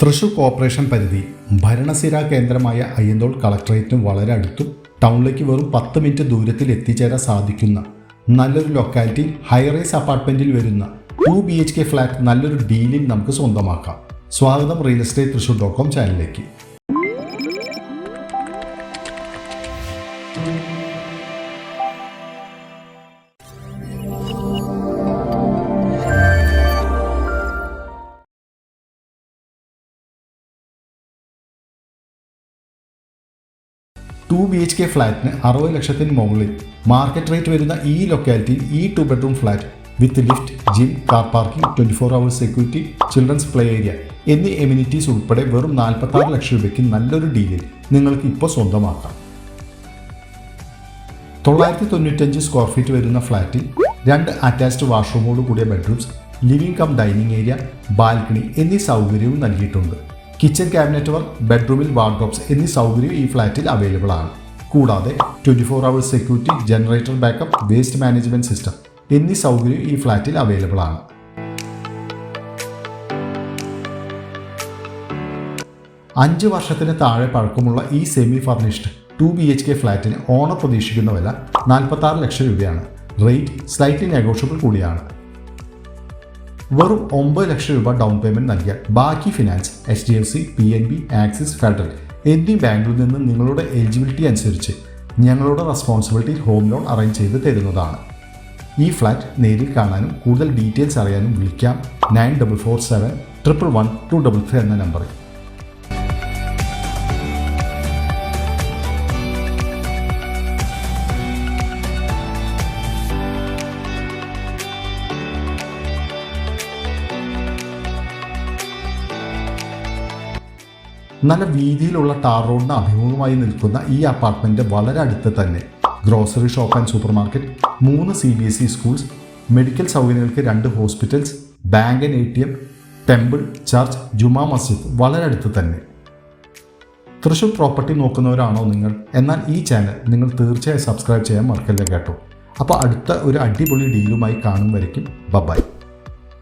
Thrissur corporation പരിധി ഭരണസിരാ കേന്ദ്രമായ അയ്യന്തോൾ കളക്ടറേറ്റിന് വളരെ അടുത്തും ടൗണിലേക്ക് വെറും 10 മിനിറ്റ് ദൂരത്തിൽ എത്തിച്ചേരാൻ സാധിക്കുന്ന നല്ലൊരു ലൊക്കാലിറ്റി ഹൈറൈസ് അപ്പാർട്ട്മെന്റിൽ വരുന്ന 2 BHK ഫ്ലാറ്റ് നല്ലൊരു ഡീലിൽ നമുക്ക് സ്വന്തമാക്കാം. സ്വാഗതം റിയൽ എസ്റ്റേറ്റ് തൃശൂർ.com ചാനലിലേക്ക്. ടു BHK ഫ്ലാറ്റിന് 60 ലക്ഷത്തിന് മുകളിൽ മാർക്കറ്റ് റേറ്റ് വരുന്ന ഈ ലൊക്കാലിറ്റിയിൽ ഈ 2 bedroom flat with lift, gym, car parking, 24 hours security, children's play area എന്നീ എമിനിറ്റീസ് ഉൾപ്പെടെ വെറും 46 ലക്ഷം രൂപയ്ക്ക് നല്ലൊരു ഡീലിൽ നിങ്ങൾക്ക് ഇപ്പോൾ സ്വന്തമാക്കാം. 995 സ്ക്വയർ ഫീറ്റ് വരുന്ന ഫ്ലാറ്റിൽ 2 അറ്റാച്ച്ഡ് വാഷ്റൂമോട് കൂടിയ bedrooms, living come dining area, balcony എന്നീ സൗകര്യവും നൽകിയിട്ടുണ്ട്. കിച്ചൺ ക്യാബിനറ്റ് വർക്ക്, ബെഡ്റൂമിൽ വാർഡ്രോബ്സ് എന്നീ സൗകര്യം ഈ ഫ്ലാറ്റിൽ അവൈലബിൾ ആണ്. കൂടാതെ 24 hours security, generator backup, waste management system എന്നീ സൗകര്യം ഈ ഫ്ലാറ്റിൽ അവൈലബിൾ ആണ്. അഞ്ച് വർഷത്തിന് താഴെ പഴക്കമുള്ള ഈ സെമി ഫർണിഷ്ഡ് 2 BHK ഫ്ലാറ്റിന് ഓണർ പ്രതീക്ഷിക്കുന്ന വില 46 ലക്ഷം രൂപയാണ്. റേറ്റ് സ്ലൈറ്റ്ലി നെഗോഷ്യബിൾ കൂടിയാണ്. വെറും 9 ലക്ഷം രൂപ ഡൗൺ പേയ്മെന്റ് നൽകിയാൽ ബാക്കി finance HDFC, PNB, axis, federal എന്നീ ബാങ്കുകളിൽ നിന്ന് നിങ്ങളുടെ എലിജിബിലിറ്റി അനുസരിച്ച് ഞങ്ങളുടെ റെസ്പോൺസിബിലിറ്റിയിൽ ഹോം ലോൺ അറേഞ്ച് ചെയ്ത് തരുന്നതാണ്. ഈ ഫ്ലാറ്റ് നേരിൽ കാണാനും കൂടുതൽ ഡീറ്റെയിൽസ് അറിയാനും വിളിക്കാം 9447 111 233 എന്ന നമ്പറിൽ. നല്ല വീതിയിലുള്ള ടാർ റോഡിന് അഭിമുഖമായി നിൽക്കുന്ന ഈ അപ്പാർട്ട്മെന്റ് വളരെ അടുത്ത് തന്നെ grocery shop and supermarket, 3 CBSE schools, medical സൗകര്യങ്ങൾക്ക് 2 hospitals, bank and ATM, temple, church, ജുമാ മസ്ജിദ് വളരെ അടുത്ത് തന്നെ. തൃശൂർ പ്രോപ്പർട്ടി നോക്കുന്നവരാണോ നിങ്ങൾ? എന്നാൽ ഈ ചാനൽ നിങ്ങൾ തീർച്ചയായും സബ്സ്ക്രൈബ് ചെയ്യാൻ മറക്കല്ലേ കേട്ടോ. അപ്പോൾ അടുത്ത ഒരു അടിപൊളി ഡീലുമായി കാണും വരയ്ക്കും ബൈ.